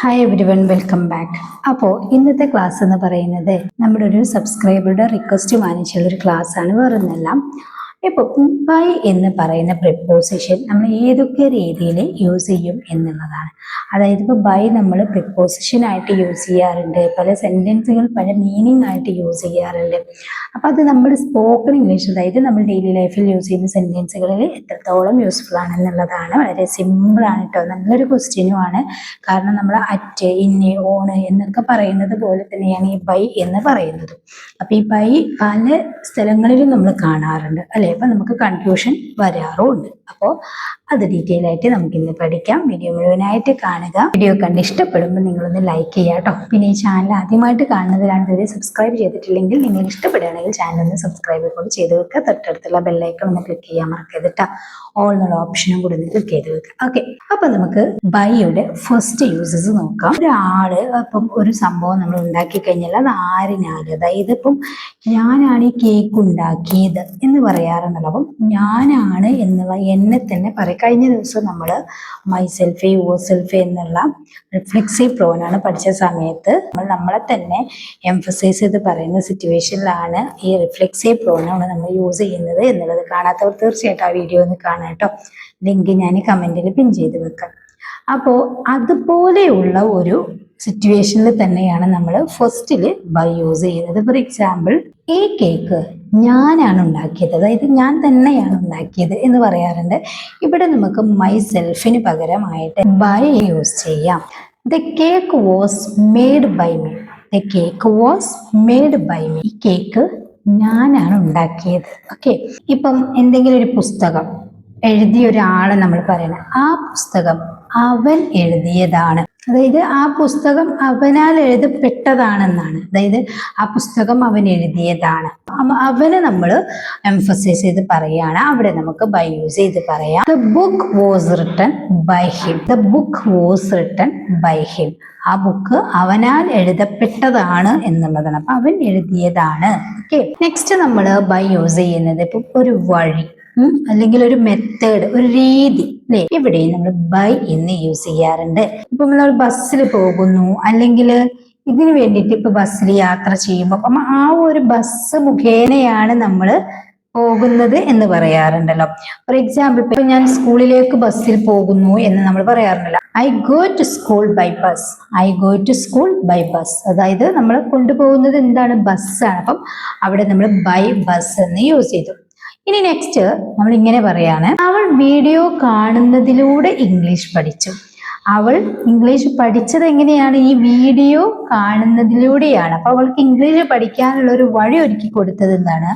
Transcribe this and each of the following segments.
Hi every one, welcome back. അപ്പോൾ ഇന്നത്തെ class എന്ന് പറയുന്നത് നമ്മുടെ ഒരു സബ്സ്ക്രൈബറുടെ റിക്വസ്റ്റ് മാനിച്ചുള്ള ഒരു ക്ലാസ് ആണ്. വേറൊന്നല്ല, ഇപ്പോൾ ബൈ എന്ന് പറയുന്ന പ്രിപ്പോസിഷൻ നമ്മൾ ഏതൊക്കെ രീതിയിൽ യൂസ് ചെയ്യും എന്നുള്ളതാണ്. അതായത് ഇപ്പോൾ ബൈ നമ്മൾ പ്രിപ്പോസിഷൻ ആയിട്ട് യൂസ് ചെയ്യാറുണ്ട്, പല സെൻറ്റൻസുകൾ പല മീനിങ് ആയിട്ട് യൂസ് ചെയ്യാറുണ്ട്. അപ്പോൾ അത് നമ്മൾ സ്പോക്കൺ ഇംഗ്ലീഷ്, അതായത് നമ്മൾ ഡെയിലി ലൈഫിൽ യൂസ് ചെയ്യുന്ന സെൻറ്റൻസുകളിൽ എത്രത്തോളം യൂസ്ഫുൾ ആണെന്നുള്ളതാണ്. വളരെ സിമ്പിളാണ് കേട്ടോ, നല്ലൊരു ക്വസ്റ്റ്യനുമാണ്. കാരണം നമ്മൾ അറ്റ്, ഇന്ന്, ഓണ് എന്നൊക്കെ പറയുന്നത് പോലെ തന്നെയാണ് ഈ ബൈ എന്ന് പറയുന്നത്. അപ്പോൾ ഈ ബൈ പല സ്ഥലങ്ങളിലും നമ്മൾ കാണാറുണ്ട് അല്ലെ. അപ്പൊ നമുക്ക് കൺഫ്യൂഷൻ വരാറുമുണ്ട്. അപ്പോൾ അത് ഡീറ്റെയിൽ ആയിട്ട് നമുക്ക് ഇന്ന് പഠിക്കാം. വീഡിയോ മുഴുവനായിട്ട് കാണുക. വീഡിയോ കണ്ട് ഇഷ്ടപ്പെടുമ്പോൾ നിങ്ങളൊന്ന് ലൈക്ക് ചെയ്യുക കേട്ടോ. പിന്നെ ഈ ചാനൽ ആദ്യമായിട്ട് കാണുന്നവരാണ്, ഇതുവരെ സബ്സ്ക്രൈബ് ചെയ്തിട്ടില്ലെങ്കിൽ നിങ്ങൾ ഇഷ്ടപ്പെടുകയാണെങ്കിൽ ചാനൽ ഒന്ന് സബ്സ്ക്രൈബ് കൂടി ചെയ്ത് വെക്കുക. തൊട്ടടുത്തുള്ള ബെല്ലൈക്കൺ ഒന്ന് ക്ലിക്ക് ചെയ്യാൻ മറക്കരുത് കേട്ടോ. ഓൾ എന്നുള്ള ഓപ്ഷനും കൂടി ഒന്ന് ക്ലിക്ക് ചെയ്ത് വെക്കുക. ഓക്കെ, അപ്പൊ നമുക്ക് ബൈയുടെ ഫസ്റ്റ് യൂസസ് നോക്കാം. ഒരാള് ഇപ്പം ഒരു സംഭവം നമ്മൾ ഉണ്ടാക്കി കഴിഞ്ഞാൽ അത് ആരിനാല്, അതായത് ഇപ്പം ഞാനാണ് ഈ കേക്ക് ഉണ്ടാക്കിയത് എന്ന് പറയാറുണ്ടല്ലോ. അപ്പം ഞാനാണ് എന്നുള്ള എന്നെ തന്നെ പറയും. കഴിഞ്ഞ ദിവസം നമ്മൾ മൈസെൽഫ്, യുവർ സെൽഫ് എന്നുള്ള റിഫ്ലെക്സീവ് പ്രോനാണ് പഠിച്ച സമയത്ത് നമ്മളെ തന്നെ എംഫസൈസ് ചെയ്ത് പറയുന്ന സിറ്റുവേഷനിലാണ് ഈ റിഫ്ലെക്സീവ് പ്രോനാണ് നമ്മൾ യൂസ് ചെയ്യുന്നത് എന്നുള്ളത്. കാണാത്തവർ തീർച്ചയായിട്ടും ആ വീഡിയോ ഒന്ന് കാണാം കേട്ടോ. ലിങ്ക് ഞാൻ കമന്റിൽ പിൻ ചെയ്ത് വെക്കാം. അപ്പോൾ അതുപോലെയുള്ള ഒരു സിറ്റുവേഷനിൽ തന്നെയാണ് നമ്മൾ ഫസ്റ്റിൽ ബൈ യൂസ് ചെയ്യുന്നത്. ഫോർ എക്സാമ്പിൾ, ഈ കേക്ക് ഞാനാണ് ഉണ്ടാക്കിയത്, അതായത് ഞാൻ തന്നെയാണ് ഉണ്ടാക്കിയത് എന്ന് പറയാറുണ്ട്. ഇവിടെ നമുക്ക് മൈ സെൽഫിന് പകരമായിട്ട് ബൈ യൂസ് ചെയ്യാം. The cake was made by me. The cake was made by me. ഈ കേക്ക് ഞാനാണ് ഉണ്ടാക്കിയത്. ഓക്കെ, ഇപ്പം എന്തെങ്കിലും ഒരു പുസ്തകം എഴുതിയ ഒരാളെ നമ്മൾ പറയണം, ആ പുസ്തകം അവൻ എഴുതിയതാണ്. അതായത് ആ പുസ്തകം അവനാൽ എഴുതപ്പെട്ടതാണെന്നാണ്. അതായത് ആ പുസ്തകം അവൻ എഴുതിയതാണ്. അവനെ നമ്മൾ എംഫസൈസ് ചെയ്ത് പറയാണ്. അവിടെ നമുക്ക് ബൈ യൂസ് ചെയ്ത് പറയാം. The book was written by him. The book was written by him. ആ ബുക്ക് അവനാൽ എഴുതപ്പെട്ടതാണ് എന്നുള്ളതാണ്. അപ്പൊ അവൻ എഴുതിയതാണ്. ഓക്കെ, നെക്സ്റ്റ് നമ്മൾ ബൈ യൂസ് ചെയ്യുന്നത് ഇപ്പൊ ഒരു വഴി അല്ലെങ്കിൽ ഒരു മെത്തേഡ്, ഒരു രീതി അല്ലെ. ഇവിടെ നമ്മൾ ബൈ എന്ന് യൂസ് ചെയ്യാറുണ്ട്. ഇപ്പൊ നമ്മൾ ബസ്സിൽ പോകുന്നു, അല്ലെങ്കിൽ ഇതിനു വേണ്ടിയിട്ട് ഇപ്പൊ ബസ്സിൽ യാത്ര ചെയ്യുമ്പോൾ അപ്പം ആ ഒരു ബസ് മുഖേനയാണ് നമ്മൾ പോകുന്നത് എന്ന് പറയാറുണ്ടല്ലോ. ഫോർ എക്സാമ്പിൾ, ഇപ്പൊ ഞാൻ സ്കൂളിലേക്ക് ബസ്സിൽ പോകുന്നു എന്ന് നമ്മൾ പറയാറുണ്ടല്ലോ. I go to school by bus. I go to school by bus. അതായത് നമ്മൾ കൊണ്ടുപോകുന്നത് എന്താണ്? ബസ്സാണ്. അപ്പം അവിടെ നമ്മൾ ബൈ ബസ് എന്ന് യൂസ് ചെയ്തു. ഇനി നെക്സ്റ്റ് നമ്മൾ ഇങ്ങനെ പറയാണ്, അവൾ വീഡിയോ കാണുന്നതിലൂടെ ഇംഗ്ലീഷ് പഠിച്ചു. അവൾ ഇംഗ്ലീഷ് പഠിച്ചത് എങ്ങനെയാണ്? ഈ വീഡിയോ കാണുന്നതിലൂടെയാണ്. അപ്പൊ അവൾക്ക് ഇംഗ്ലീഷ് പഠിക്കാനുള്ള ഒരു വഴി ഒരുക്കി കൊടുത്തത് എന്താണ്?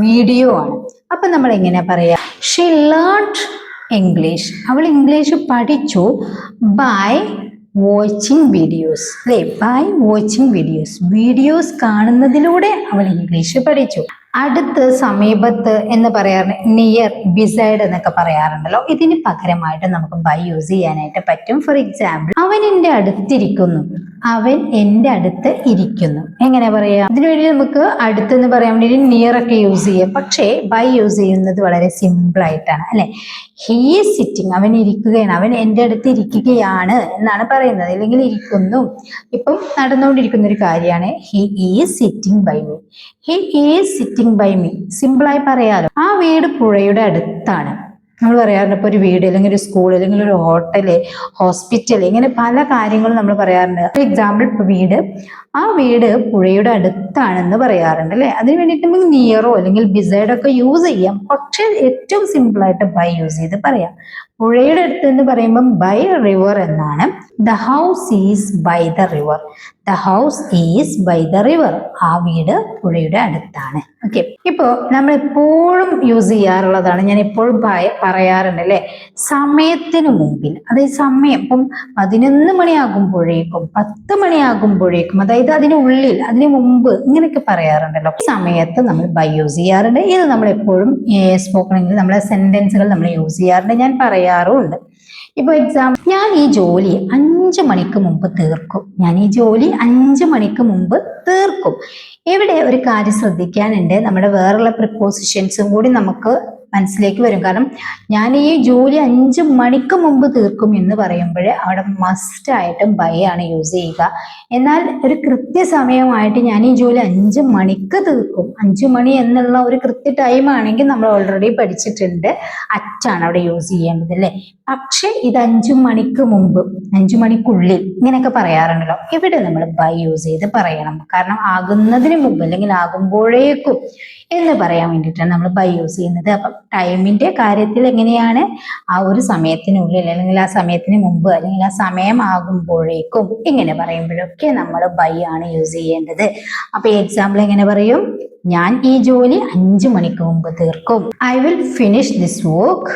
വീഡിയോ ആണ്. അപ്പൊ നമ്മൾ എങ്ങനെ പറയാ? She learned English. അവൾ ഇംഗ്ലീഷ് പഠിച്ചു ബൈ വാച്ചിങ് വീഡിയോസ് അല്ലേ. By watching videos. വീഡിയോസ് കാണുന്നതിലൂടെ അവൾ ഇംഗ്ലീഷ് പഠിച്ചു. അടുത്ത്, സമീപത്ത് എന്ന് പറയാറുണ്ട്, നിയർ, ബിസൈഡ് എന്നൊക്കെ പറയാറുണ്ടല്ലോ. ഇതിന് പകരമായിട്ട് നമുക്ക് ബൈ യൂസ് ചെയ്യാനായിട്ട് പറ്റും. ഫോർ എക്സാമ്പിൾ, അവൻ എൻ്റെ അടുത്തിരിക്കുന്നു. അവൻ എൻ്റെ അടുത്ത് ഇരിക്കുന്നു. എങ്ങനെ പറയാം? ഇതിനു വേണ്ടി നമുക്ക് അടുത്തെന്ന് പറയാൻ വേണ്ടി നിയർ ഒക്കെ യൂസ് ചെയ്യാം. പക്ഷേ ബൈ യൂസ് ചെയ്യുന്നത് വളരെ സിമ്പിൾ ആയിട്ടാണ് അല്ലെ. He is sitting. അവൻ ഇരിക്കുകയാണ്, അവൻ എൻ്റെ അടുത്ത് ഇരിക്കുകയാണ് എന്നാണ് പറയുന്നത്, അല്ലെങ്കിൽ ഇരിക്കുന്നു. ഇപ്പം നടന്നുകൊണ്ടിരിക്കുന്ന ഒരു കാര്യമാണ്. He is sitting by me. He is sitting by me. സിമ്പിളായി പറയാലോ. ആ വീട് പുഴയുടെ അടുത്താണ്. നമ്മൾ പറയാറുണ്ട്, ഇപ്പൊ ഒരു വീട്, അല്ലെങ്കിൽ ഒരു സ്കൂൾ, അല്ലെങ്കിൽ ഒരു ഹോട്ടല്, ഹോസ്പിറ്റൽ, ഇങ്ങനെ പല കാര്യങ്ങളും നമ്മൾ പറയാറുണ്ട്. ഫോർ എക്സാമ്പിൾ, ഇപ്പൊ വീട്, ആ വീട് പുഴയുടെ അടുത്താണെന്ന് പറയാറുണ്ട് അല്ലെ. അതിന് വേണ്ടിയിട്ട് നമുക്ക് നിയറോ അല്ലെങ്കിൽ ബിസൈഡോ ഒക്കെ യൂസ് ചെയ്യാം. പക്ഷെ ഏറ്റവും സിമ്പിൾ ആയിട്ട് ബൈ യൂസ് ചെയ്ത് പറയാം. പുഴയുടെ അടുത്ത് എന്ന് പറയുമ്പോൾ ബൈ റിവർ എന്നാണ്. The house is by the river. The house is by the river. ആ വീട് പുഴയുടെ അടുത്താണ്. ഓക്കെ, ഇപ്പോ നമ്മൾ എപ്പോഴും യൂസ് ചെയ്യാറുള്ളതാണ്, ഞാൻ എപ്പോഴും പറയാറുണ്ട് അല്ലെ, സമയത്തിന് മുമ്പിൽ. അതായത് സമയം ഇപ്പം 11 മണിയാകുമ്പോഴേക്കും, 10 മണിയാകുമ്പോഴേക്കും, അതായത് അതിനുള്ളിൽ, അതിന് മുമ്പ്, ഇങ്ങനെയൊക്കെ പറയാറുണ്ടല്ലോ. സമയത്ത് നമ്മൾ ബൈ യൂസ് ചെയ്യാറുണ്ട്. ഇത് നമ്മൾ എപ്പോഴും സ്പോക്കൺ ഇംഗ്ലീഷ് നമ്മളെ സെന്റൻസുകൾ നമ്മൾ യൂസ് ചെയ്യാറുണ്ട്, ഞാൻ പറയാറുമുണ്ട്. ഇപ്പൊ എക്സാമ്പിൾ, ഞാൻ ഈ ജോലി 5 മണിക്ക് മുമ്പ് തീർക്കും. ഞാൻ ഈ ജോലി 5 മണിക്ക് മുമ്പ് തീർക്കും. ഇവിടെ ഒരു കാര്യം ശ്രദ്ധിക്കാനുണ്ട്, നമ്മുടെ വേറെയുള്ള പ്രിപ്പോസിഷൻസും കൂടി നമുക്ക് മനസ്സിലേക്ക് വരും. കാരണം ഞാൻ ഈ ജോലി 5 മണിക്ക് മുമ്പ് തീർക്കും എന്ന് പറയുമ്പോൾ അവിടെ മസ്റ്റ് ആയിട്ടും ബൈ ആണ് യൂസ് ചെയ്യുക. എന്നാൽ ഒരു കൃത്യസമയമായിട്ട് ഞാൻ ഈ ജോലി 5 മണിക്ക് തീർക്കും, 5 മണി എന്നുള്ള ഒരു കൃത്യ ടൈം ആണെങ്കിൽ നമ്മൾ ഓൾറെഡി പഠിച്ചിട്ടുണ്ട്, അറ്റാണ് അവിടെ യൂസ് ചെയ്യേണ്ടത് അല്ലേ. പക്ഷെ ഇത് 5 മണിക്ക് മുമ്പ്, 5 മണിക്കുള്ളിൽ ഇങ്ങനെയൊക്കെ പറയാറുണ്ടല്ലോ. ഇവിടെ നമ്മൾ ബൈ യൂസ് ചെയ്ത് പറയണം. കാരണം ആകുന്നതിന് മുമ്പ് അല്ലെങ്കിൽ ആകുമ്പോഴേക്കും എന്ന് പറയാൻ വേണ്ടിയിട്ടാണ് നമ്മൾ ബൈ യൂസ് ചെയ്യുന്നത്. അപ്പം ടൈമിന്റെ കാര്യത്തിൽ എങ്ങനെയാണ്, ആ ഒരു സമയത്തിനുള്ളിൽ അല്ലെങ്കിൽ ആ സമയത്തിന് മുമ്പ് അല്ലെങ്കിൽ ആ സമയം ആകുമ്പോഴേക്കും ഇങ്ങനെ പറയുമ്പോഴൊക്കെ നമ്മൾ ബൈ ആണ് യൂസ് ചെയ്യേണ്ടത്. അപ്പൊ എക്സാമ്പിൾ എങ്ങനെ പറയും, ഞാൻ ഈ ജോലി 5 മണിക്ക് മുമ്പ് തീർക്കും. I will finish this work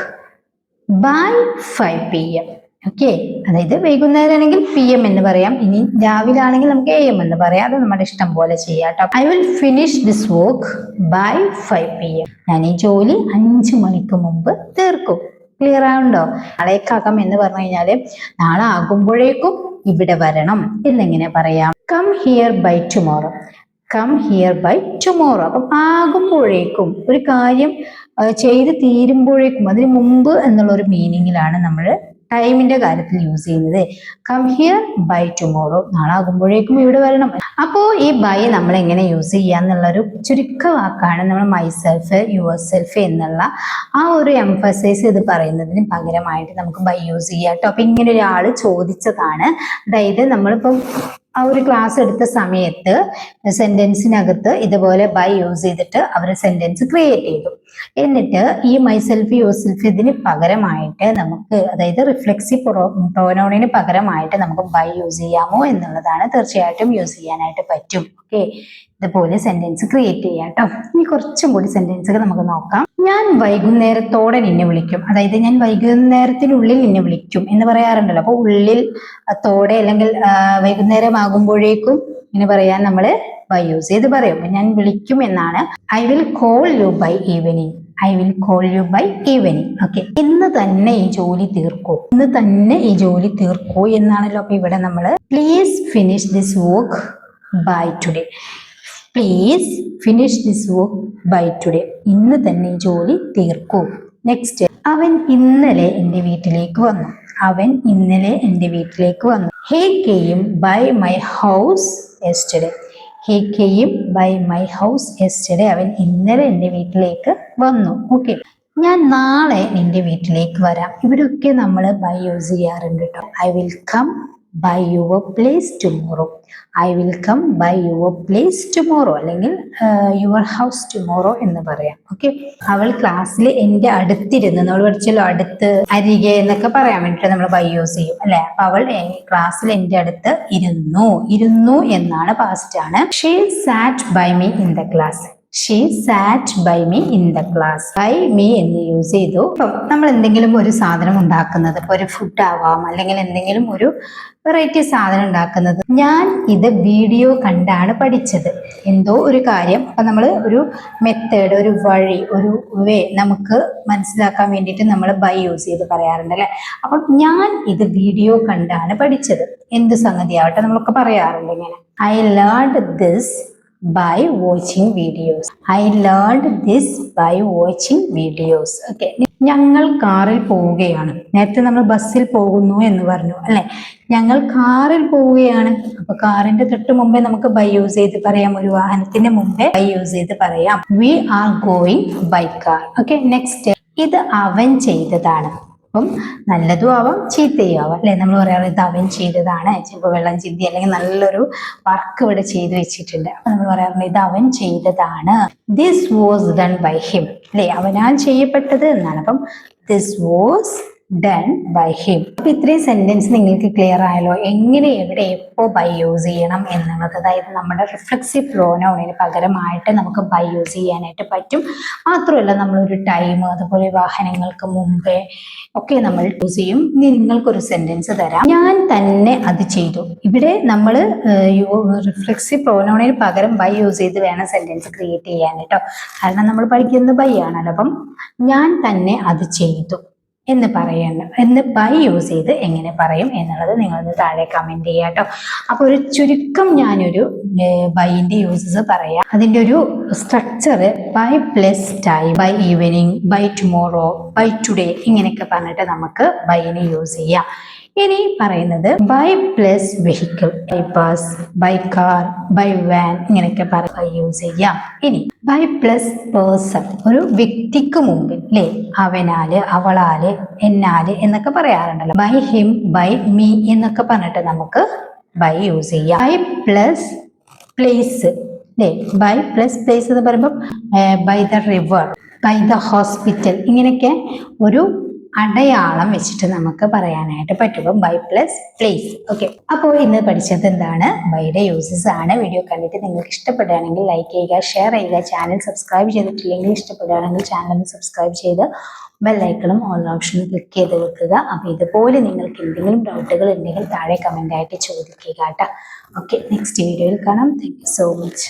by 5 PM. Okay, അതായത് വൈകുന്നേരം ആണെങ്കിൽ PM എന്ന് പറയാം, ഇനി രാവിലെ ആണെങ്കിൽ നമുക്ക് AM എന്ന് പറയാം. അത് നമ്മുടെ ഇഷ്ടം പോലെ ചെയ്യാം കേട്ടോ. I will finish this work by 5 PM. ഞാൻ ഈ ജോലി 5 മണിക്ക് മുമ്പ് തീർക്കും. ക്ലിയർ ആവുണ്ടോ? നാളേക്കാകാം എന്ന് പറഞ്ഞു കഴിഞ്ഞാല് നാളെ ആകുമ്പോഴേക്കും ഇവിടെ വരണം എന്നെങ്ങനെ പറയാം, come here by tomorrow. Come here by tomorrow. അപ്പം ആകുമ്പോഴേക്കും, ഒരു കാര്യം ചെയ്ത് തീരുമ്പോഴേക്കും, അതിന് മുമ്പ് എന്നുള്ള ഒരു മീനിങ്ങിലാണ് നമ്മൾ ടൈമിന്റെ കാര്യത്തിൽ യൂസ് ചെയ്യുന്നത്. കം ഹിയർ ബൈ ടുമോറോ, നാളെ ആകുമ്പോഴേക്കും ഇവിടെ വരണം. അപ്പോ ഈ ബൈ നമ്മൾ എങ്ങനെ യൂസ് ചെയ്യാന്നുള്ളൊരു ചുരുക്ക വാക്കാണ് നമ്മൾ മൈസെൽഫ്, യുവർ സെൽഫ് എന്നുള്ള ആ ഒരു എംഫസൈസ് ഇത് പറയുന്നതിന് പകരമായിട്ട് നമുക്ക് ബൈ യൂസ് ചെയ്യാം കേട്ടോ. അപ്പൊ ഇങ്ങനെ ഒരാള് ചോദിച്ചതാണ്. അതായത് നമ്മളിപ്പം ആ ഒരു ക്ലാസ് എടുത്ത സമയത്ത് സെന്റൻസിനകത്ത് ഇതുപോലെ ബൈ യൂസ് ചെയ്തിട്ട് അവർ സെന്റൻസ് ക്രിയേറ്റ് ചെയ്തു. എന്നിട്ട് ഈ മൈസെൽഫ്, യുവർ സെൽഫ് ഇതിന് പകരമായിട്ട് നമുക്ക്, അതായത് റിഫ്ലെക്സീവ് പ്രൊനൗണിന് പകരമായിട്ട് നമുക്ക് ബൈ യൂസ് ചെയ്യാമോ എന്നുള്ളതാണ്. തീർച്ചയായിട്ടും യൂസ് ചെയ്യാനായിട്ട് പറ്റും. ഓക്കെ, ഇതുപോലെ സെന്റൻസ് ക്രിയേറ്റ് ചെയ്യാം കേട്ടോ. ഇനി കുറച്ചും കൂടി സെന്റൻസുകൾ നമുക്ക് നോക്കാം. ഞാൻ വൈകുന്നേരത്തോടെ നിന്നെ വിളിക്കും. അതായത് ഞാൻ വൈകുന്നേരത്തിനുള്ളിൽ നിന്നെ വിളിക്കും എന്ന് പറയാറുണ്ടല്ലോ. അപ്പൊ ഉള്ളിൽ തോടെ അല്ലെങ്കിൽ വൈകുന്നേരം ആകുമ്പോഴേക്കും ഇങ്ങനെ പറയാൻ നമ്മൾ ബൈ യൂസ് ചെയ്ത് പറയും. ഞാൻ വിളിക്കും എന്നാണ്. I will call you by evening. I will call you by evening. Okay, ഇന്ന് തന്നെ ഈ ജോലി തീർക്കൂ. ഇന്ന് തന്നെ ഈ ജോലി തീർക്കൂ എന്നാണല്ലോ. അപ്പൊ ഇവിടെ നമ്മൾ please finish this work by today. Please finish this work by today. ഇന്ന് തന്നെ ഈ ജോലി തീർക്കൂ. നെക്സ്റ്റ്, അവൻ ഇന്നലെ എൻ്റെ വീട്ടിലേക്ക് വന്നു. അവൻ ഇന്നലെ എൻ്റെ വീട്ടിലേക്ക് വന്നു. He came by my house yesterday. He came by my house yesterday. അവൻ ഇന്നലെ എൻ്റെ വീട്ടിലേക്ക് വന്നു. ഓക്കെ, ഞാൻ നാളെ നിന്റെ വീട്ടിലേക്ക് വരാം. ഇവിടെയൊക്കെ നമ്മൾ ബൈ യൂസ് ചെയ്യാറുണ്ട് കേട്ടോ. I will come by your place tomorrow. I will come by your place tomorrow അല്ലെങ്കിൽ യുവർ ഹൗസ് ടുമോറോ എന്ന് പറയാം. ഓക്കെ, അവൾ ക്ലാസ്സിൽ എൻ്റെ അടുത്തിരുന്ന്, നമ്മൾ പഠിച്ചല്ലോ അടുത്ത്, അരികെ എന്നൊക്കെ പറയാൻ വേണ്ടിയിട്ട് നമ്മൾ ബൈ യൂസ് ചെയ്യും അല്ലെ. അപ്പൊ അവൾ ക്ലാസ്സിൽ എൻ്റെ അടുത്ത് ഇരുന്നു. ഇരുന്നു എന്നാണ്, പാസ്റ്റ് ആണ്. She sat by me in the class. She sat by me in the class. By me എന്ന് യൂസ് ചെയ്തു. നമ്മൾ എന്തെങ്കിലും ഒരു സാധനം ഉണ്ടാക്കുന്നത്, ഇപ്പൊ ഒരു ഫുഡ് ആവാം, അല്ലെങ്കിൽ എന്തെങ്കിലും ഒരു വെറൈറ്റി സാധനം ഉണ്ടാക്കുന്നത്. ഞാൻ ഇത് വീഡിയോ കണ്ടാണ് പഠിച്ചത്. എന്തോ ഒരു കാര്യം, അപ്പൊ നമ്മൾ ഒരു മെത്തേഡ്, ഒരു വഴി, ഒരു വേ നമുക്ക് മനസ്സിലാക്കാൻ വേണ്ടിയിട്ട് നമ്മൾ ബൈ യൂസ് ചെയ്ത് പറയാറുണ്ട് അല്ലെ. അപ്പൊ ഞാൻ ഇത് വീഡിയോ കണ്ടാണ് പഠിച്ചത്. എന്ത് സംഗതി ആവട്ടെ നമ്മളൊക്കെ പറയാറുണ്ട് ഇങ്ങനെ. I learned this by watching videos. I learned this by watching videos. Okay, ഞങ്ങൾ കാറിൽ പോവുകയാണ്. നേരത്തെ നമ്മൾ ബസ്സിൽ പോകുന്നു എന്ന് പറഞ്ഞു അല്ലെ. ഞങ്ങൾ കാറിൽ പോവുകയാണ്. അപ്പൊ കാറിന്റെ തൊട്ട് മുമ്പേ നമുക്ക് ബൈ യൂസ് ചെയ്ത് പറയാം. ഒരു വാഹനത്തിന്റെ മുമ്പേ ബൈ യൂസ് ചെയ്ത് പറയാം. We are going by car. Okay, next, ഇത് അവൻ ചെയ്തതാണ്. അപ്പം നല്ലതും ആവാം ചീത്തയും ആവാം അല്ലെ. നമ്മൾ പറയാറ് ഇത് അവൻ ചെയ്തതാണ്. ചിലപ്പോൾ വെള്ളം ചിന്തി അല്ലെങ്കിൽ നല്ലൊരു വർക്ക് ഇവിടെ ചെയ്തു വെച്ചിട്ടുണ്ട്. അപ്പൊ നമ്മൾ പറയാറുണ്ട് ഇത് അവൻ ചെയ്തതാണ്. This was done by him അല്ലെ, അവനാൽ ചെയ്യപ്പെട്ടത് എന്നാണ്. അപ്പം this was done by him. അപ്പൊ ഇത്രയും സെന്റൻസ് നിങ്ങൾക്ക് ക്ലിയർ ആയല്ലോ, എങ്ങനെ എവിടെ എപ്പോ ബൈ യൂസ് ചെയ്യണം എന്നുള്ളത്. അതായത് നമ്മുടെ റിഫ്ലെക്സീവ് പ്രോനൗണിന് പകരമായിട്ട് നമുക്ക് ബൈ യൂസ് ചെയ്യാനായിട്ട് പറ്റും. മാത്രമല്ല നമ്മളൊരു ടൈം, അതുപോലെ വാഹനങ്ങൾക്ക് മുമ്പേ ഒക്കെ നമ്മൾ യൂസ് ചെയ്യും. ഇനി നിങ്ങൾക്കൊരു സെന്റൻസ് തരാം. ഞാൻ തന്നെ അത് ചെയ്തു. ഇവിടെ നമ്മൾ റിഫ്ലെക്സീവ് പ്രോനൗണിന് പകരം ബൈ യൂസ് ചെയ്ത് വേണം സെന്റൻസ് ക്രിയേറ്റ് ചെയ്യാൻ കേട്ടോ. കാരണം നമ്മൾ പഠിക്കുന്നത് ബൈ ആണല്ലോ. അപ്പം ഞാൻ തന്നെ അത് ചെയ്തു എന്ന് പറയണം, എന്ന് ബൈ യൂസ് ചെയ്ത് എങ്ങനെ പറയും എന്നുള്ളത് നിങ്ങളൊന്ന് താഴെ കമന്റ് ചെയ്യുക കേട്ടോ. അപ്പൊ ഒരു ചുരുക്കം ഞാനൊരു ബൈന്റെ യൂസസ് പറയാം. അതിന്റെ ഒരു structure by plus time, by evening, by tomorrow, by today ഇങ്ങനെയൊക്കെ പറഞ്ഞിട്ട് നമുക്ക് ബൈനെ യൂസ് ചെയ്യാം. ഇനി പറയുന്നത് by plus vehicle, by bus, by car, by van ഇങ്ങനെയൊക്കെ യൂസ് ചെയ്യാം. ഇനി ബൈ പ്ലസ് പേഴ്സൺ, ഒരു വ്യക്തിക്ക് മുമ്പിൽ അല്ലെ, അവനാല്, അവളാല്, എന്നാല് എന്നൊക്കെ പറയാറുണ്ടല്ലോ. ബൈ ഹിം, ബൈ മീ എന്നൊക്കെ പറഞ്ഞിട്ട് നമുക്ക് ബൈ യൂസ് ചെയ്യാം. ബൈ പ്ലസ് പ്ലേസ് അല്ലെ, ബൈ പ്ലസ് പ്ലേസ് എന്ന് പറയുമ്പോൾ by the river, by the hospital ഇങ്ങനെയൊക്കെ ഒരു അടയാളം വെച്ചിട്ട് നമുക്ക് പറയാനായിട്ട് പറ്റും. By plus place. ഓക്കെ, അപ്പോൾ ഇന്ന് പഠിച്ചത് എന്താണ്, ബൈയുടെ യൂസസ് ആണ്. വീഡിയോ കണ്ടിട്ട് നിങ്ങൾക്ക് ഇഷ്ടപ്പെടുകയാണെങ്കിൽ ലൈക്ക് ചെയ്യുക, ഷെയർ ചെയ്യുക. ചാനൽ സബ്സ്ക്രൈബ് ചെയ്തിട്ടില്ലെങ്കിൽ ഇഷ്ടപ്പെടുകയാണെങ്കിൽ ചാനൽ ഒന്ന് സബ്സ്ക്രൈബ് ചെയ്ത് ബെല്ലൈക്കണും ഓൾ ഓപ്ഷനും ക്ലിക്ക് ചെയ്ത് വെക്കുക. അപ്പോൾ ഇതുപോലെ നിങ്ങൾക്ക് എന്തെങ്കിലും ഡൗട്ടുകൾ ഉണ്ടെങ്കിൽ താഴെ കമൻ്റ് ആയിട്ട് ചോദിക്കുക കേട്ടോ. ഓക്കെ, നെക്സ്റ്റ് വീഡിയോയിൽ കാണാം. Thank you so much.